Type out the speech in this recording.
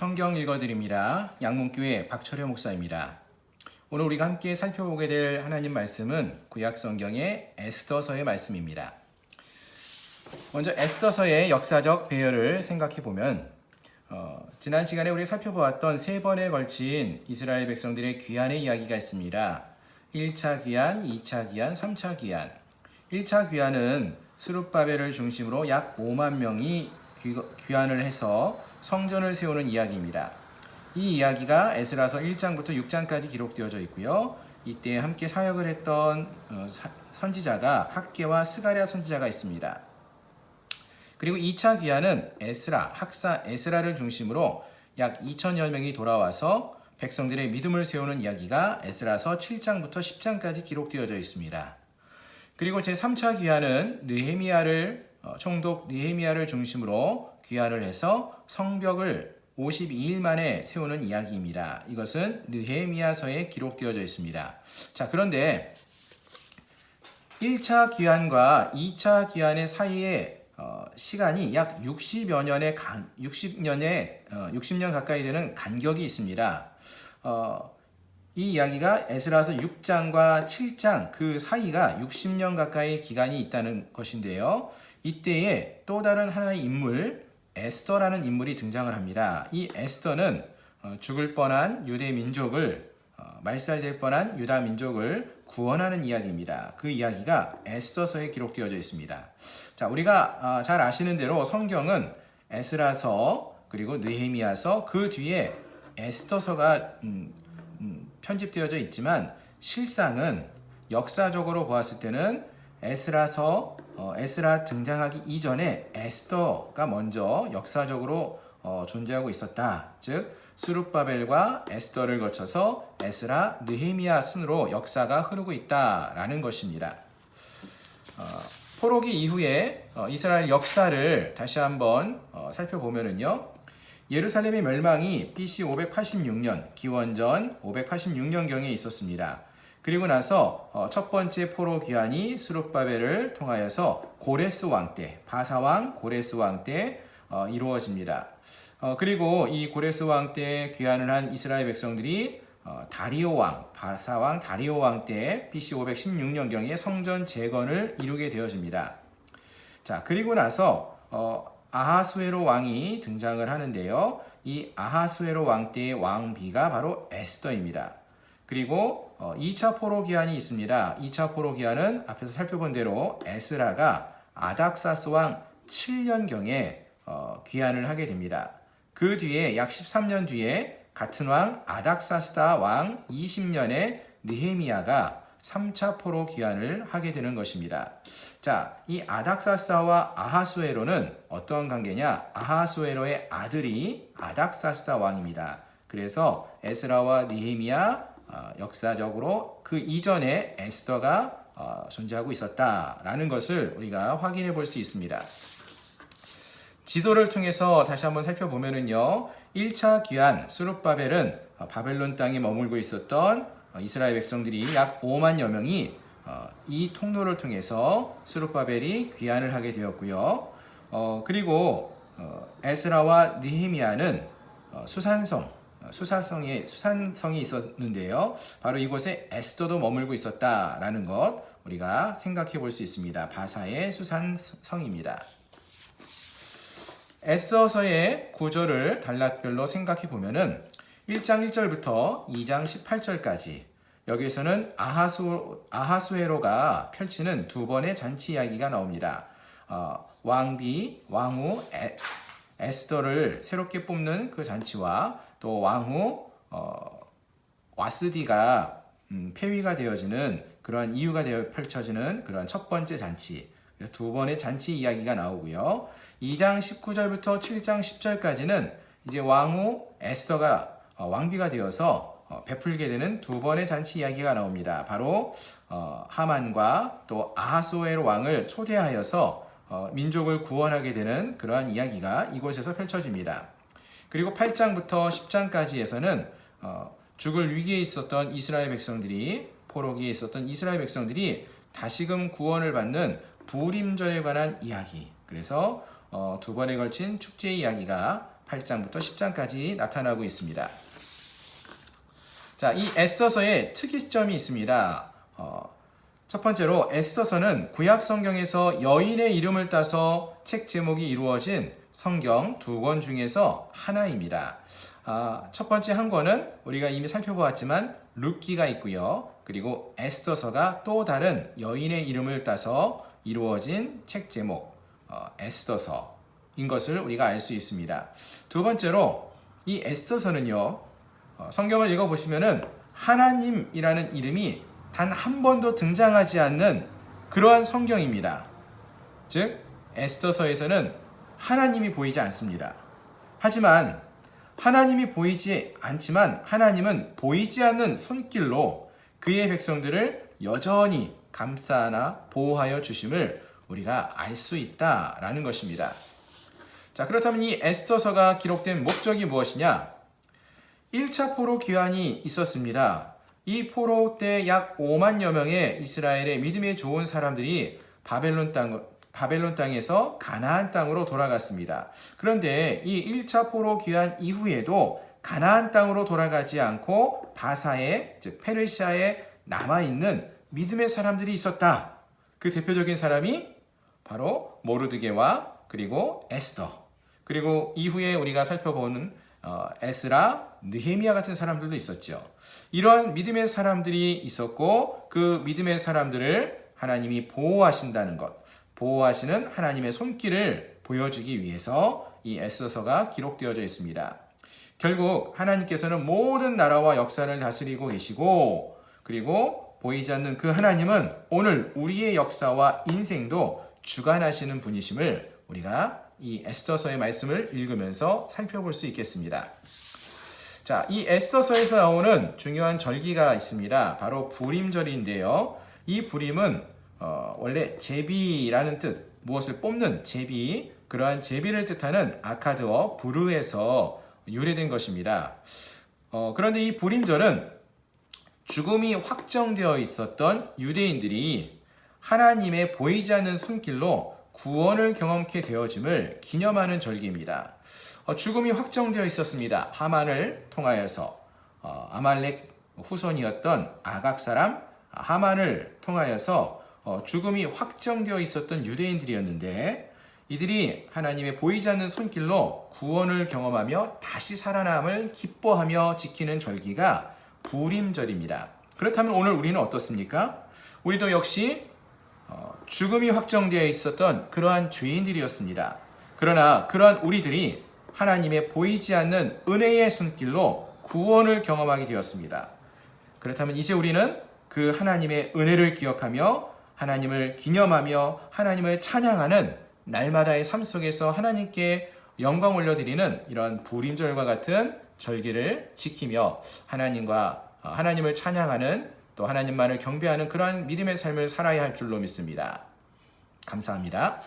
성경 읽어드립니다. 양문교회 박철효 목사입니다. 오늘 우리가 함께 살펴보게 될 하나님 말씀은 구약 성경의 에스더서의 말씀입니다. 먼저 에스더서의 역사적 배열을 생각해 보면 지난 시간에 우리가 살펴보았던 세 번에 걸친 이스라엘 백성들의 귀환의 이야기가 있습니다. 1차 귀환, 2차 귀환, 3차 귀환. 1차 귀환은 스룹바벨을 중심으로 약 5만 명이 귀환을 해서 성전을 세우는 이야기입니다. 이 이야기가 에스라서 1장부터 6장까지 기록되어져 있고요. 이때 함께 사역을 했던 선지자가 학개와 스가랴 선지자가 있습니다. 그리고 2차 귀환은 학사 에스라를 중심으로 약 2천여 명이 돌아와서 백성들의 믿음을 세우는 이야기가 에스라서 7장부터 10장까지 기록되어져 있습니다. 그리고 제3차 귀환은 총독 느헤미야를 중심으로 귀환을 해서 성벽을 52일 만에 세우는 이야기입니다. 이것은 느헤미야서에 기록되어져 있습니다. 자, 그런데 1차 귀환과 2차 귀환의 사이에 시간이 약 60년 가까이 되는 간격이 있습니다. 이 이야기가 에스라서 6장과 7장 그 사이가 60년 가까이 기간이 있다는 것인데요. 이때에 또 다른 하나의 인물, 에스더라는 인물이 등장을 합니다. 이 에스더는 죽을 뻔한 유대 민족을, 말살될 뻔한 유다 민족을 구원하는 이야기입니다. 그 이야기가 에스더서에 기록되어져 있습니다. 자, 우리가 잘 아시는 대로 성경은 에스라서 그리고 느헤미야서 그 뒤에 에스더서가 편집되어져 있지만 실상은 역사적으로 보았을 때는 에스라 등장하기 이전에 에스더가 먼저 역사적으로 존재하고 있었다. 즉 스룹바벨과 에스더를 거쳐서 에스라, 느헤미야 순으로 역사가 흐르고 있다라는 것입니다. 포로기 이후에 이스라엘 역사를 다시 한번 살펴보면은요. 예루살렘의 멸망이 BC 586년, 기원전 586년경에 있었습니다. 그리고 나서 첫 번째 포로 귀환이 스룹바벨을 통하여서 고레스 왕 때, 바사왕 고레스 왕 때 이루어집니다. 그리고 이 고레스 왕 때 귀환을 한 이스라엘 백성들이 다리오 왕, 바사왕 다리오 왕 때 BC 516년경에 성전 재건을 이루게 되어집니다. 자, 그리고 나서 아하수에로 왕이 등장을 하는데요. 이 아하수에로 왕 때의 왕비가 바로 에스더입니다. 그리고 2차 포로 귀환이 있습니다. 2차 포로 귀환은 앞에서 살펴본 대로 에스라가 아닥사스 왕 7년경에 귀환을 하게 됩니다. 그 뒤에 약 13년 뒤에 같은 왕 아닥사스다 왕 20년에 느헤미야가 3차 포로 귀환을 하게 되는 것입니다. 자, 이 아닥사스다와 아하수에로는 어떠한 관계냐? 아하수에로의 아들이 아닥사스다 왕입니다. 그래서 에스라와 느헤미야 역사적으로 그 이전에 에스더가 존재하고 있었다라는 것을 우리가 확인해 볼 수 있습니다. 지도를 통해서 다시 한번 살펴보면은요. 1차 귀환 스룹바벨은 바벨론 땅에 머물고 있었던 이스라엘 백성들이 약 5만여 명이 이 통로를 통해서 스룹바벨이 귀환을 하게 되었고요. 그리고 에스라와 느헤미야는 수산성이 있었는데요. 바로 이곳에 에스더도 머물고 있었다라는 것 우리가 생각해 볼 수 있습니다. 바사의 수산성입니다. 에스더서의 구조를 단락별로 생각해 보면은 1장 1절부터 2장 18절까지 여기에서는 아하수에로가 펼치는 두 번의 잔치 이야기가 나옵니다. 왕후 에스더를 새롭게 뽑는 그 잔치와 또 왕후 와스디가 폐위가 되어지는 그러한 이유가 되어 펼쳐지는 그러한 첫 번째 잔치, 두 번의 잔치 이야기가 나오고요. 2장 19절부터 7장 10절까지는 이제 왕후 에스더가 왕비가 되어서 베풀게 되는 두 번의 잔치 이야기가 나옵니다. 바로 하만과 또 아하수에로 왕을 초대하여서 민족을 구원하게 되는 그러한 이야기가 이곳에서 펼쳐집니다. 그리고 8장부터 10장까지에서는 죽을 위기에 있었던 이스라엘 백성들이, 포로기에 있었던 이스라엘 백성들이 다시금 구원을 받는 부림절에 관한 이야기, 그래서 두 번에 걸친 축제 이야기가 8장부터 10장까지 나타나고 있습니다. 자, 이 에스더서의 특이점이 있습니다. 첫 번째로 에스더서는 구약 성경에서 여인의 이름을 따서 책 제목이 이루어진 성경 2권 중에서 하나입니다. 첫 번째 한 권은 우리가 이미 살펴보았지만 룻기가 있고요. 그리고 에스더서가 또 다른 여인의 이름을 따서 이루어진 책 제목 에스더서인 것을 우리가 알 수 있습니다. 두 번째로 이 에스더서는요, 성경을 읽어보시면은 하나님이라는 이름이 단 한 번도 등장하지 않는 그러한 성경입니다. 즉 에스더서에서는 하나님이 보이지 않습니다. 하지만 하나님이 보이지 않지만 하나님은 보이지 않는 손길로 그의 백성들을 여전히 감싸나 보호하여 주심을 우리가 알 수 있다라는 것입니다. 자, 그렇다면 이 에스더서가 기록된 목적이 무엇이냐? 1차 포로 귀환이 있었습니다. 이 포로 때 약 5만여 명의 이스라엘의 믿음에 좋은 사람들이 바벨론 땅에서 가나안 땅으로 돌아갔습니다. 그런데 이 1차 포로 귀환 이후에도 가나안 땅으로 돌아가지 않고 바사에, 즉 페르시아에 남아있는 믿음의 사람들이 있었다. 그 대표적인 사람이 바로 모르드게와 그리고 에스더, 그리고 이후에 우리가 살펴보는 에스라, 느헤미야 같은 사람들도 있었죠. 이러한 믿음의 사람들이 있었고 그 믿음의 사람들을 하나님이 보호하신다는 것, 보호하시는 하나님의 손길을 보여주기 위해서 이 에스더서가 기록되어져 있습니다. 결국 하나님께서는 모든 나라와 역사를 다스리고 계시고, 그리고 보이지 않는 그 하나님은 오늘 우리의 역사와 인생도 주관하시는 분이심을 우리가 이 에스더서의 말씀을 읽으면서 살펴볼 수 있겠습니다. 자, 이 에스더서에서 나오는 중요한 절기가 있습니다. 바로 부림절인데요. 이 부림은 원래 제비라는 뜻, 무엇을 뽑는 제비, 그러한 제비를 뜻하는 아카드어 부르에서 유래된 것입니다. 그런데 이 부림절은 죽음이 확정되어 있었던 유대인들이 하나님의 보이지 않는 손길로 구원을 경험케 되어짐을 기념하는 절기입니다. 죽음이 확정되어 있었습니다. 하만을 통하여서 아말렉 후손이었던 아각 사람 하만을 통하여서 죽음이 확정되어 있었던 유대인들이었는데, 이들이 하나님의 보이지 않는 손길로 구원을 경험하며 다시 살아남을 기뻐하며 지키는 절기가 부림절입니다. 그렇다면 오늘 우리는 어떻습니까? 우리도 역시 죽음이 확정되어 있었던 그러한 죄인들이었습니다. 그러나 그러한 우리들이 하나님의 보이지 않는 은혜의 손길로 구원을 경험하게 되었습니다. 그렇다면 이제 우리는 그 하나님의 은혜를 기억하며 하나님을 기념하며 하나님을 찬양하는 날마다의 삶 속에서 하나님께 영광 올려드리는 이런 부림절과 같은 절기를 지키며 하나님을 찬양하는, 또 하나님만을 경배하는 그러한 믿음의 삶을 살아야 할 줄로 믿습니다. 감사합니다.